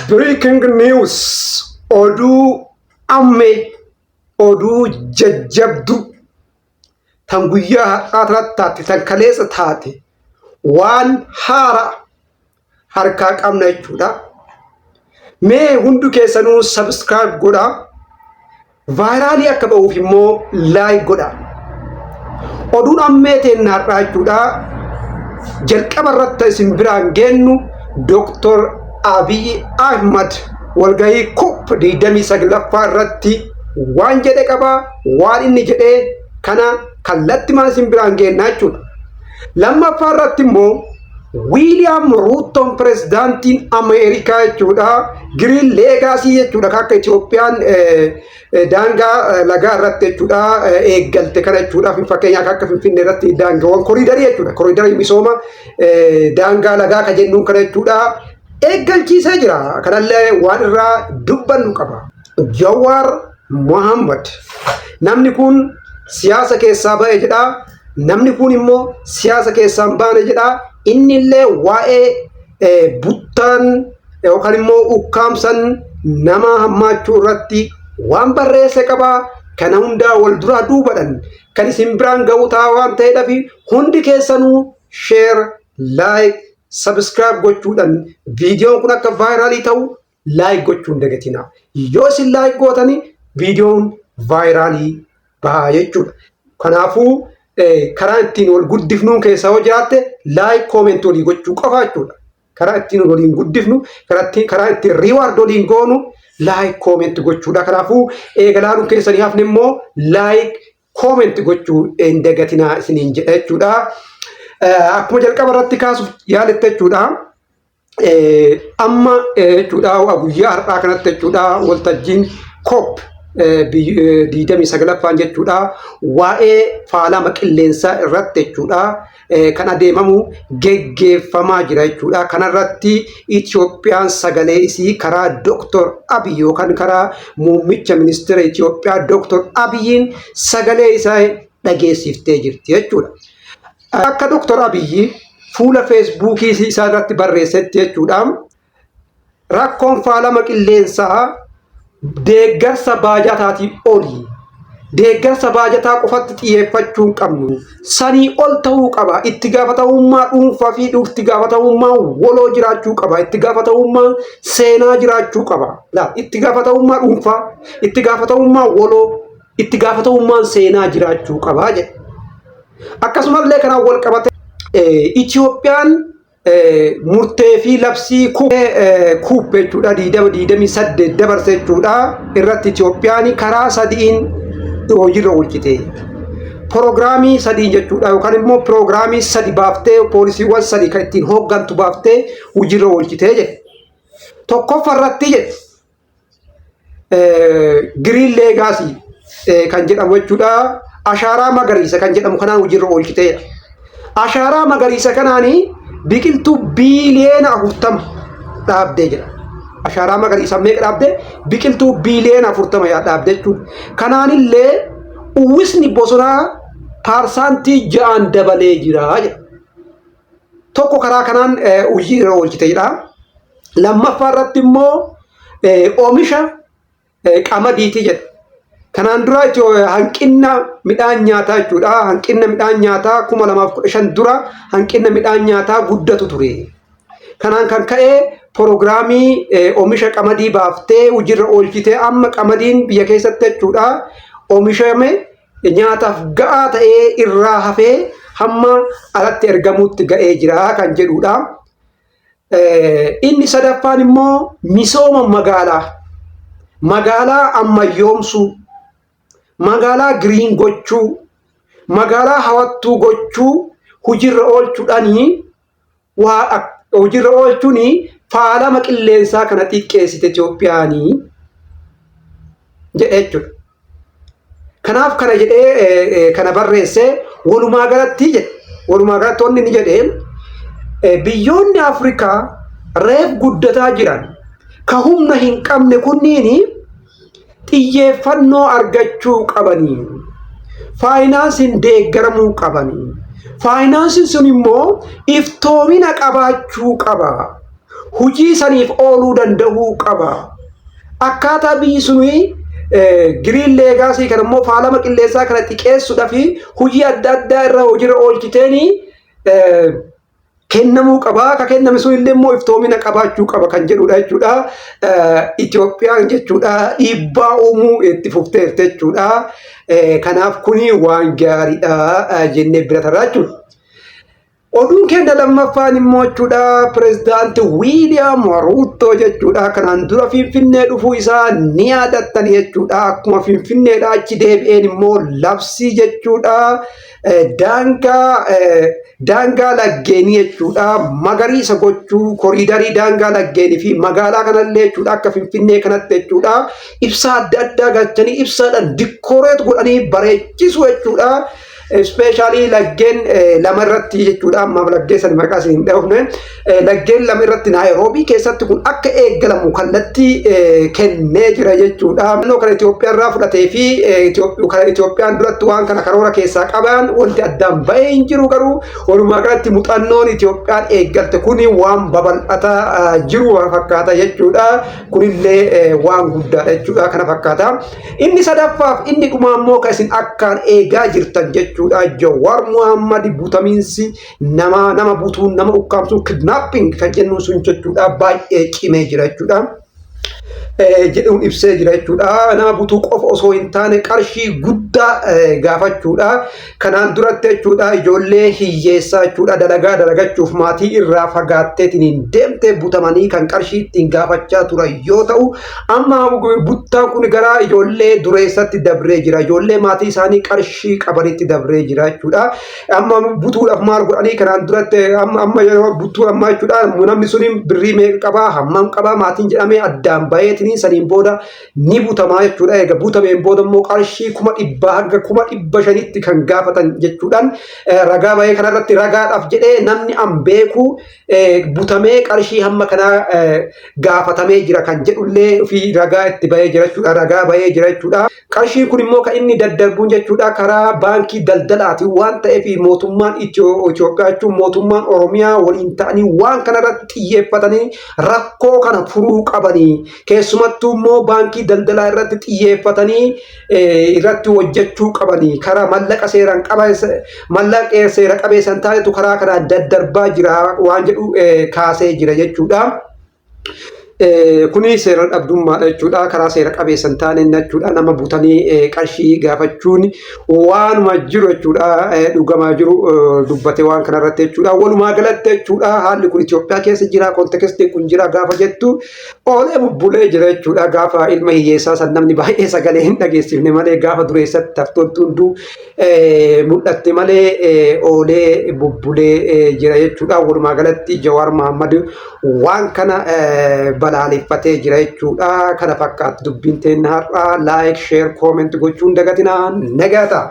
Breaking news oduu amme oduu jajjabdu tan guyyaa har'aa taate tan kaleessa taate waan haara harkaa qabna jechuudha. Mee hundu keessanuu subscribe godha. Vaayiraalii akka ba'uuf immoo like godha. Oduun ammee teen har'aa jechuudha. Jalqaba irratti isin biraan geennu Dr. Abiy Ahmed walgahii COP 29ffaa irratti waan jedhe qaba. Waan inni jedhe kana kallatti maal isin biraan geenna jechuudha. Lammaffaa irratti immoo William Ruto pirezidaantiin Ameerikaa jechuudha. Green Legacy jechuudha akka Itoophiyaan daangaa lagaa irratti jechuudha eeggalte kana jechuudha. Fakkeenyaaf akka Finfinnee irratti daangaawwan koriidarii jechuudha. Koriidarii misooma daangaa lagaa ka jennuun kana jechuudha. Eeggalchiisee jira. Kanallee waan irraa dubbannu qaba. Jawaar Mohammed namni kun siyaasa keessaa ba'e jedha. Namni kun immoo siyaasa keessaa hin baane jedha. Inni illee waa'ee buttaan yookaan immoo ukkaamsan nama hammaachuu irratti waan barreesse qaba. Kana hundaa wal duraa duubadhan kan isin biraan ga'u ta'a waan ta'eedhaaf hundi keessanuu share, like, subscribe gochuudhaan viidiyoon kun akka vaayiraalii ta'u like gochuun dagatina. Yoo isin like gootanii viidiyoon vaayiraalii bahaa jechuudha. Kanaafuu karaa ittiin wal guddifnuun keessaa hoo jiraatte like, comment walii gochuu qofa jechuudha. Karaa ittiin waliin guddifnu, karaa ittiin reward waliin goonu like, comment gochuudha. Kanaafuu eegalaanuun keessanii hafne immoo like, comment gochuu hin dagatinaa isiniin jedha jechuudha. Akkuma jalqaba irratti kaasuuf yaalatte jechuudha. Amma jechuudha guyyaa har'aa kanatti jechuudha waltajjiin COP 29ffaan jechuudha waa'ee faalama qilleensaa irratti jechuudha kan adeemamu geggeeffamaa jira jechuudha. Kanarratti Itoophiyaan sagalee isii karaa Dr. Abiy yookaan karaa muummicha ministeera Itoophiyaa Dr. Abiyyiin sagalee isaa dhageessiftee jirti jechuudha. Akka Dr. Abiy fuula Facebookii isaa irratti barreessetti jechuudha. Rakkoon faalama qilleensaa deeggarsa baajataatiin oli. Deeggarsa baajataa qofatti xiyyeeffachuu hin qabnu. Sanii ol ta'uu qaba. Itti gaafatamummaa dhuunfaa fi itti gaafatamummaa waloo jiraachuu qaba. Itti gaafatamummaa seenaa jiraachuu qaba. Itti gaafatamummaa dhuunfaa, itti gaafatamummaa waloo, itti gaafatamummaan seenaa jiraachuu qaba jedhe. Akkasumallee kanaan wal qabate Itoophiyaan murtee fi labsii COP jechuudha 28 dabarse jechuudha irratti Itoophiyaan karaa sadiin hojiirra oolchite. Proogiraamii sadii jechuudha yookaan immoo proogiraamii sadi baaftee poolisiiwwan sadi kan ittiin hooggantu baaftee hojiirra oolchite jedhe. Tokkoffaa irratti jedhe Green Legacy kan jedhamu jechuudha. Ashaaraa magariisa kan jedhamu kanaan hojiirra oolchite. Ashaaraa magariisa kanaanii biqiltuu biiliyoona 40 dhaabdee jira. Ashaaraa magariisa meeqa dhaabdee? Biqiltuu biiliyoona 40 dhaabdee jechuudha. Kanaanillee uwwisni bosonaa parsantii 6 dabalee jira jedha. Tokko karaa kanaan hojiirra oolchite jedha. Lammaffaa irratti immoo oomisha qamadiiti jedha. Kanaan dura hanqina midhaan nyaataa jechuudha. Hanqina midhaan nyaataa 2015 dura hanqina midhaan nyaataa guddatu ture. Kanaan kan ka'e proogiraamii oomisha qamadii baaftee hojiirra oolchite. Amma qamadiin biyya keessatti jechuudha oomishame nyaataaf ga'aa ta'ee irraa hafee hamma alatti ergamuutti ga'ee jira kan jedhudha. Inni sadaffaan immoo misooma magaalaa. Magaalaa ammayyoomsuu. Magaalaa green gochuu, magaalaa hawwattuu gochuu hojiirra oolchuudhaanii hojiirra oolchuun faalama qilleensaa kana xiqqeessite Itoophiyaanii jedhe jechuudha. Kanaaf kana jedhee kana barreesse walumaa galatti jedhe. Walumaa galatti wanni inni jedhee biyyoonni Afrikaa reef guddataa jiran ka humna hin qabne kunniini xiyyeeffannoo argachuu qabanii. Faayinaansiin deeggaramuu qabanii. Faayinaansiin sun immoo iftoomina qabaachuu qaba. hujii saniif ooluu danda'uu qaba. Akkaataa biyyi suni giriin leegaasii kan immoo faalama qilleensaa kana xiqqeessuudhaaf hojii adda addaa irra hojiirra oolchiteeni kennamuu qaba. Ka kenname sun illee immoo iftoomina qabaachuu qaba kan jedhudha jechuudha. Itoophiyaan jechuudha dhiibbaa uumuu itti fufteerti jechuudha. Kanaaf kuni waan gaariidha jennee bira tarraa jechuudha. Oduun keenya lammaffaan immoo jechuudha pirezidaantii Wiiliyaam Ruuttoo jechuudha kanaan dura Finfinnee dhufuu isaa ni yaadattan jechuudha. Akkuma Finfinneedhaa achi deebi'een immoo labsii jechuudha daangaa laggeenii jechuudha magariisa gochuu koriidarii daangaa laggeenii fi magaalaa kanallee jechuudha akka Finfinnee kanatti jechuudha ibsaa adda addaa galchanii ibsaadhaan dikkooreet godhanii bareechisu jechuudha. Especially laggeen lama irratti jechuudha amma laggeen san maqaa isin dhahufne laggeen lama irratti Naayiroobii keessatti kun akka eeggalamu kallattii kennee jira jechuudha. Naannoo kana Itoophiyaa irraa fudhatee fi Itoophiyaan duratti waan kana karoora keessaa qaban wanti addaan bahee hin jiru garuu walumaa galatti muuxannoon Itoophiyaan eeggalte kuni waan babal'ataa jiru fakkaata jechuudha. Kunillee waan guddaadha jechuudha kana fakkaata. Inni sadaffaaf inni dhumaa immoo kan isin akkaan eegaa jirtan jechuudha. Jawaar Mohammad butamiinsi nama butuun nama ukkaamsuun kidnapping kan jennu sun jechuudha baay'ee cimee jira jechuudha. Jedhuun ibsee jira jechuudha. Nama butuu qofa osoo hin taane qarshii guddaa gaafachuudha. Kanaan duratti jechuudha ijoollee hiyyeessaa jechuudha dalagachuuf maatii irraa fagaatteetiin deemtee butamanii kan qarshii ittiin gaafachaa turan yoo ta'u amma buttaan kun gara ijoollee dureessatti dabree jira. Ijoollee maatii isaanii qarshii qabanitti dabree jira jechuudha. Amma butuudhaaf maal godhanii kanaan duratti amma butuu amma jechuudha namni suni birrii meeqa qabaa hammam qabaa maatiin jedhamee addaan baheetiin saniin booda ni butamaa jechuudha. Egaa butameen booda immoo qarshii 100 hanga 500 kan gaafatan jechuudhaan ragaa bahee kanarratti ragaadhaaf jedhee namni an beeku butamee qarshii hamma kana gaafatamee jira kan jedhullee fi ragaa itti bahee jira jechuudha. Ragaa bahee jira jechuudha. Qarshiin kun immoo kan inni daddarbuun jechuudha karaa baankii daldalaati waan ta'eef mootummaan Itoophiyaa jechuun mootummaan Oromiyaa waliin ta'anii waan kanarratti xiyyeeffatanii rakkoo kana furuu qabanii keessumattuu immoo baankii daldalaa irratti xiyyeeffatanii irratti hojjechuu qabanii karaa mallaqa seera qabeessan taatetu karaa kanaan daddarbaa jira waan jedhu kaasee jira jechuudha. Kuni seera dhabdummaadha jechuudha karaa seera qabeessan taane jechuudha nama butanii qarshii gaafachuun waanuma jiru jechuudha dhugamaa jiru dubbate waan kanarratti jechuudha. Walumaa galatti jechuudha haalli kun Itoophiyaa keessa jira kontekestiin kun jira gaafa jettu oolee bubbulee jira jechuudha. Gaafa ilma hiyyeessaa san namni baay'ee sagalee hin dhageessifne malee gaafa dureessatti haftoonni hunduu mul'atte malee oolee bubbulee jira jechuudha. Walumaa galatti Jawaar Mohammad waan kana balaaleffatee jira jechuudha. Kana fakkaatu dubbiin teenya har'aa like share comment gochuun dagatinaa nagaata.